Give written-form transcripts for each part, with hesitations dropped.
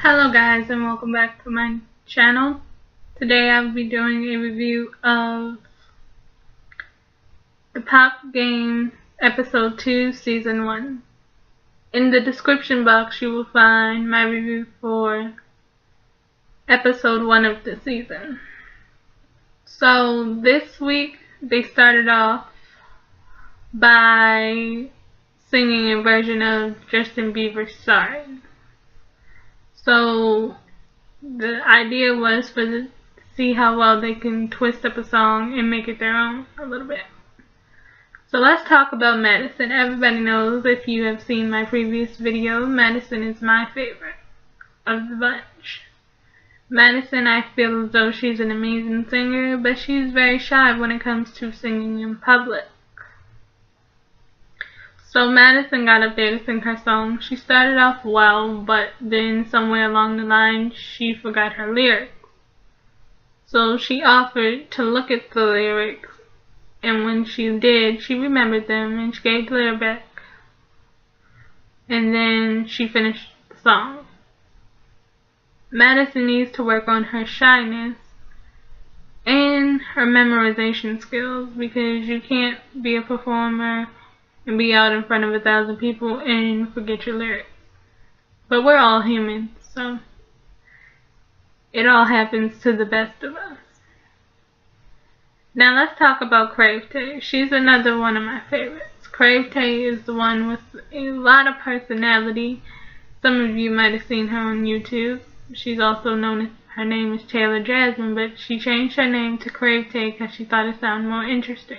Hello guys, and welcome back to my channel. Today I'll be doing a review of the Pop Game Episode 2 Season 1. In the description box you will find my review for Episode 1 of the season. So this week they started off by singing a version of Justin Bieber's Sorry. So the idea was to see how well they can twist up a song and make it their own a little bit. So let's talk about Madysyn. Everybody knows, if you have seen my previous video, Madysyn is my favorite of the bunch. Madysyn, I feel as though she's an amazing singer, but she's very shy when it comes to singing in public. So Madysyn got up there to sing her song. She started off well, but then somewhere along the line she forgot her lyrics. So she offered to look at the lyrics, and when she did, she remembered them and she gave the lyric back. And then she finished the song. Madysyn needs to work on her shyness and her memorization skills, because you can't be a performer and be out in front of 1,000 people and forget your lyrics. But we're all human, so it all happens to the best of us. Now let's talk about CRAVETAY. She's another one of my favorites. CRAVETAY is the one with a lot of personality. Some of you might have seen her on YouTube. She's also known as, her name is Taylor Jasmine, but she changed her name to CRAVETAY because she thought it sounded more interesting.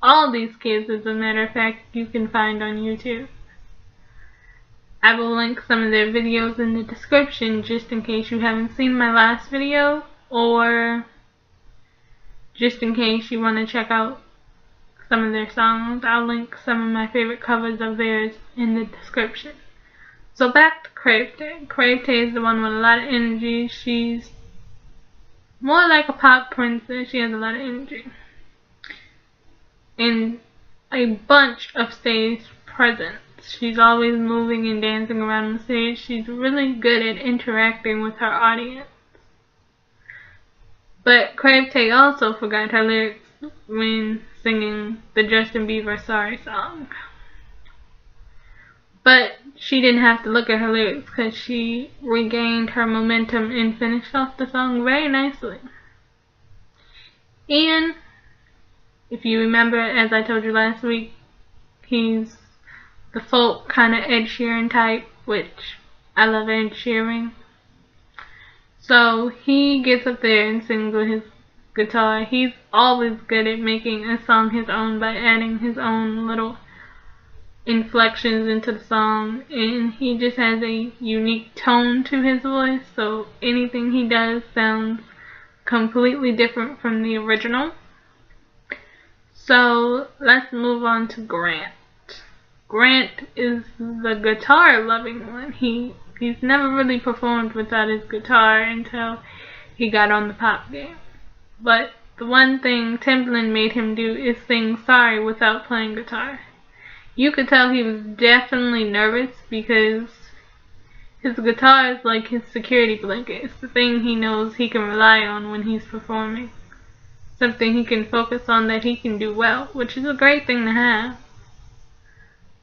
All these kids, as a matter of fact, you can find on YouTube. I will link some of their videos in the description just in case you haven't seen my last video, or just in case you want to check out some of their songs. I'll link some of my favorite covers of theirs in the description. So back to CRAVETAY. CRAVETAY is the one with a lot of energy. She's more like a pop princess. She has a lot of energy and a bunch of stage presence. She's always moving and dancing around the stage. She's really good at interacting with her audience. But CRAVETAY also forgot her lyrics when singing the Justin Bieber Sorry song. But she didn't have to look at her lyrics because she regained her momentum and finished off the song very nicely. And if you remember, as I told you last week, he's the folk kind of Ed Sheeran type, which I love Ed Sheeran. So he gets up there and sings with his guitar. He's always good at making a song his own by adding his own little inflections into the song, and he just has a unique tone to his voice, so anything he does sounds completely different from the original. So let's move on to Grant. Grant is the guitar loving one. He's never really performed without his guitar until he got on the Pop Game. But the one thing Timbaland made him do is sing Sorry without playing guitar. You could tell he was definitely nervous, because his guitar is like his security blanket. It's the thing he knows he can rely on when he's performing. Something he can focus on that he can do well, which is a great thing to have.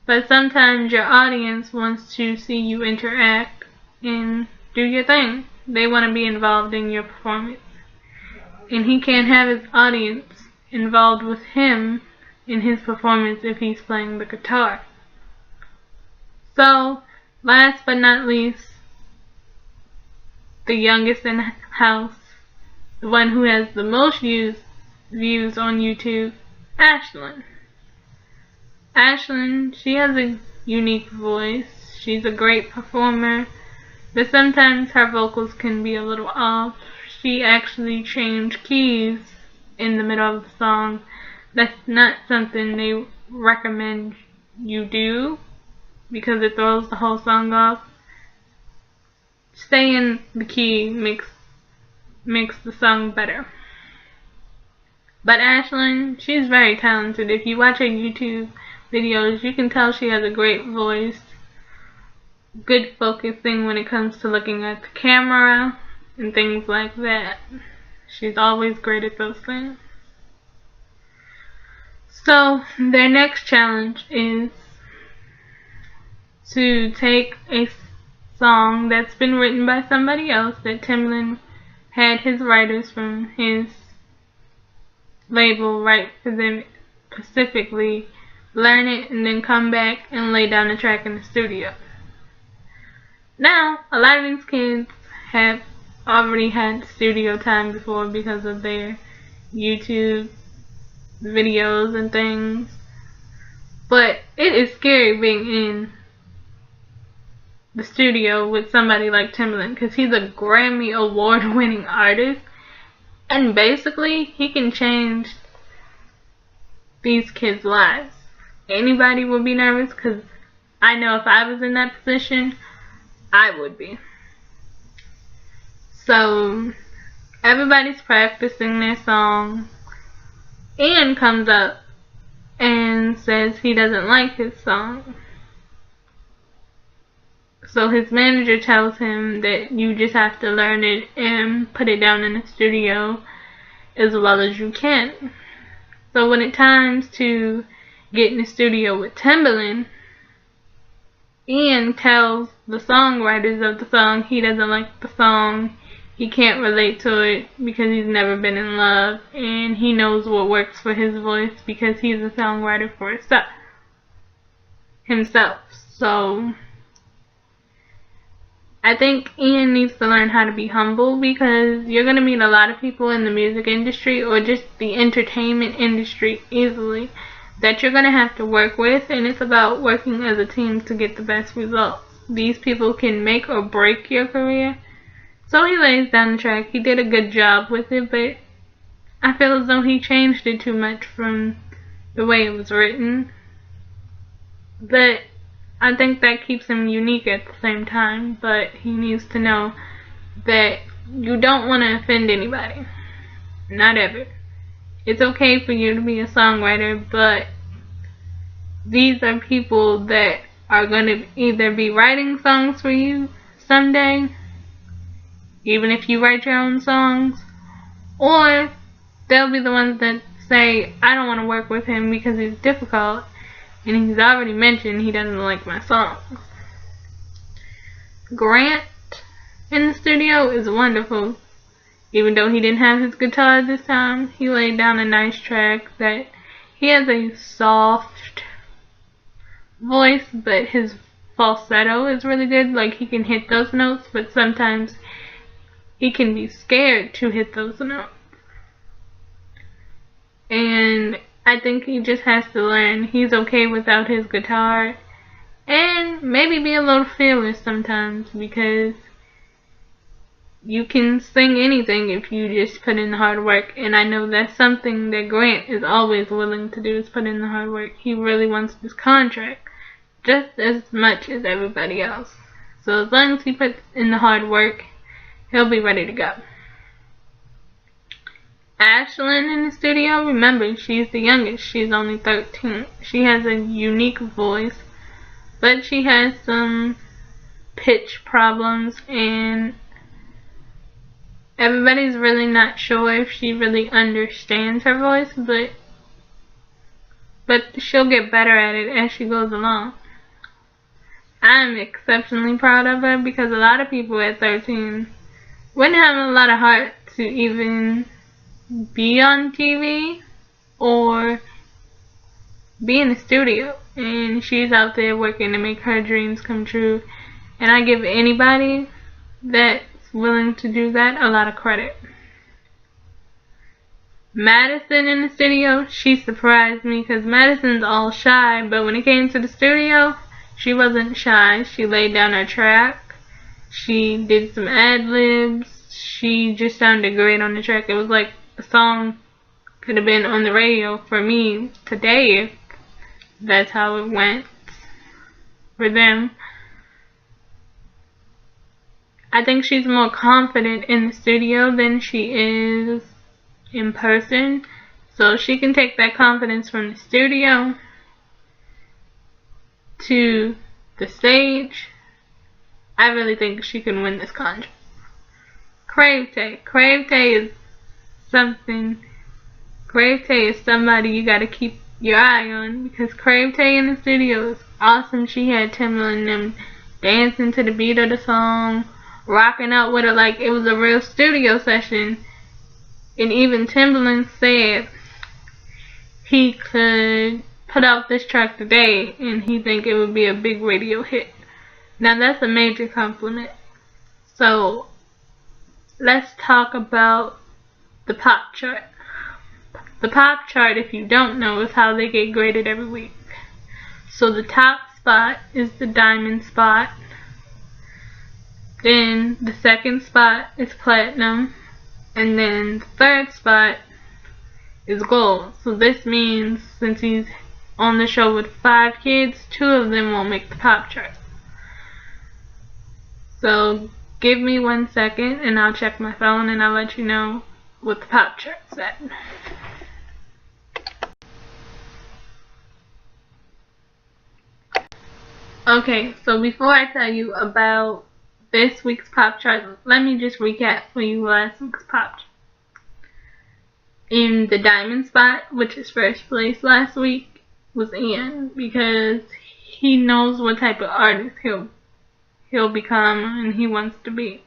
But sometimes your audience wants to see you interact and do your thing. They want to be involved in your performance. And he can't have his audience involved with him in his performance if he's playing the guitar. So, last but not least, the youngest in the house, the one who has the most views on YouTube, Ashlund. Ashlund, she has a unique voice. She's a great performer, but sometimes her vocals can be a little off. She actually changed keys in the middle of the song. That's not something they recommend you do, because it throws the whole song off. Stay in the key makes the song better. But Ashlund, she's very talented. If you watch her YouTube videos, you can tell she has a great voice. good focusing when it comes to looking at the camera and things like that. She's always great at those things. So their next challenge is to take a song that's been written by somebody else that Timbaland had his writers from his label write for them specifically, learn it, and then come back and lay down the track in the studio. Now, a lot of these kids have already had studio time before because of their YouTube videos and things, but it is scary being in the studio with somebody like Timbaland, because he's a Grammy award winning artist, and basically he can change these kids' lives. Anybody would be nervous, because I know if I was in that position, I would be. So everybody's practicing their song. Ian comes up and says he doesn't like his song. So his manager tells him that you just have to learn it and put it down in the studio as well as you can. So when it comes to get in the studio with Timbaland, Ian tells the songwriters of the song he doesn't like the song, he can't relate to it because he's never been in love, and he knows what works for his voice because he's a songwriter for himself. So I think Ian needs to learn how to be humble, because you're going to meet a lot of people in the music industry or just the entertainment industry easily that you're going to have to work with, and it's about working as a team to get the best results. These people can make or break your career. So he lays down the track. He did a good job with it, but I feel as though he changed it too much from the way it was written. But I think that keeps him unique at the same time. But he needs to know that you don't want to offend anybody. Not ever. It's okay for you to be a songwriter, but these are people that are going to either be writing songs for you someday, even if you write your own songs, or they'll be the ones that say, I don't want to work with him because he's difficult, and he's already mentioned he doesn't like my songs. Grant in the studio is wonderful. Even though he didn't have his guitar this time, he laid down a nice track. That he has a soft voice, but his falsetto is really good. Like, he can hit those notes, but sometimes he can be scared to hit those notes. And I think he just has to learn he's okay without his guitar, and maybe be a little fearless sometimes, because you can sing anything if you just put in the hard work. And I know that's something that Grant is always willing to do, is put in the hard work. He really wants this contract just as much as everybody else. So as long as he puts in the hard work, he'll be ready to go. Ashlund in the studio, remember, she's the youngest. She's only 13. She has a unique voice, but she has some pitch problems, and everybody's really not sure if she really understands her voice, but she'll get better at it as she goes along. I'm exceptionally proud of her, because a lot of people at 13 wouldn't have a lot of heart to even be on TV or be in the studio, and she's out there working to make her dreams come true, and I give anybody that's willing to do that a lot of credit. Madysyn in the studio, she surprised me, because Madysyn's all shy, but when it came to the studio, she wasn't shy. She laid down her track, she did some ad-libs, she just sounded great on the track. It was like the song could have been on the radio for me today if that's how it went for them. I think she's more confident in the studio than she is in person, so she can take that confidence from the studio to the stage I really think she can win this contest. CRAVETAY. CRAVETAY is something. CRAVETAY is somebody you gotta keep your eye on, because CRAVETAY in the studio is awesome. She had Timbaland and them dancing to the beat of the song, rocking out with her like it was a real studio session. And even Timbaland said he could put out this track today and he think it would be a big radio hit. Now that's a major compliment. So let's talk about the pop chart. The pop chart, if you don't know, is how they get graded every week. So the top spot is the diamond spot. Then the second spot is platinum. And then the third spot is gold. So this means since he's on the show with 5 kids, 2 of them won't make the pop chart. So give me 1 second and I'll check my phone and I'll let you know what the pop chart said. Okay, so before I tell you about this week's pop chart, let me just recap for you last week's pop chart. In the diamond spot, which is first place last week, was Ian, because he knows what type of artist he'll become and he wants to be.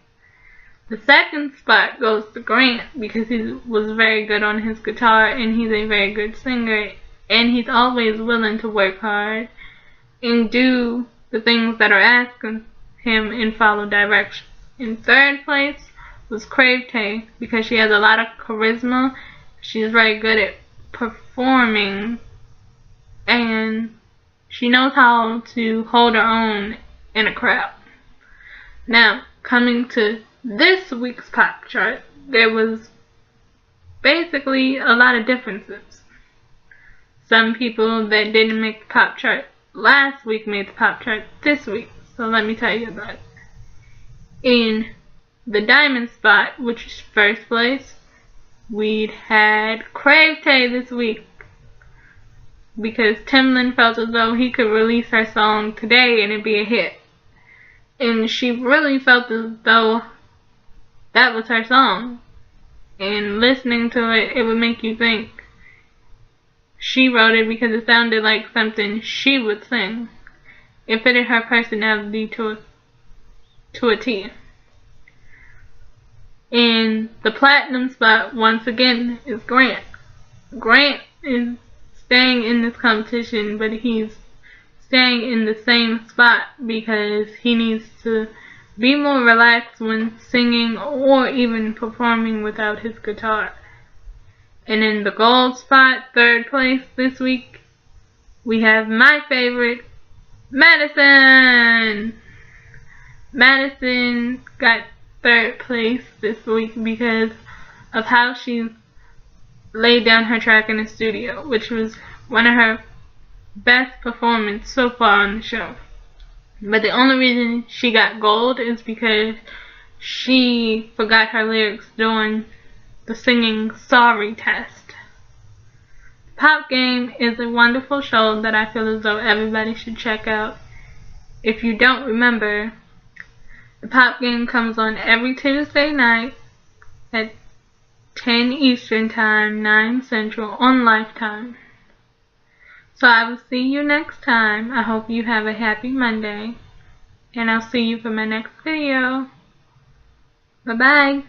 The second spot goes to Grant, because he was very good on his guitar and he's a very good singer, and he's always willing to work hard and do the things that are asked of him and follow directions. In third place was CRAVETAY, because she has a lot of charisma. She's very good at performing and she knows how to hold her own in a crowd. Now, coming to this week's pop chart, there was basically a lot of differences. Some people that didn't make the pop chart last week made the pop chart this week, so let me tell you about it. In the diamond spot, which is first place, we'd had CRAVETAY this week, because Timbaland felt as though he could release her song today and it'd be a hit. And she really felt as though that was her song. And listening to it, it would make you think she wrote it, because it sounded like something she would sing. It fitted her personality to a T. In the platinum spot, once again, is Grant. Grant is staying in this competition, but he's staying in the same spot because he needs to be more relaxed when singing or even performing without his guitar. And in the gold spot, third place this week, we have my favorite, Madysyn. Madysyn got third place this week because of how she laid down her track in the studio, which was one of her best performances so far on the show. But the only reason she got gold is because she forgot her lyrics during the singing sorry test. Pop Game is a wonderful show that I feel as though everybody should check out. If you don't remember, the Pop Game comes on every Tuesday night at 10 Eastern Time, 9 Central on Lifetime. So I will see you next time. I hope you have a happy Monday. And I'll see you for my next video. Bye-bye.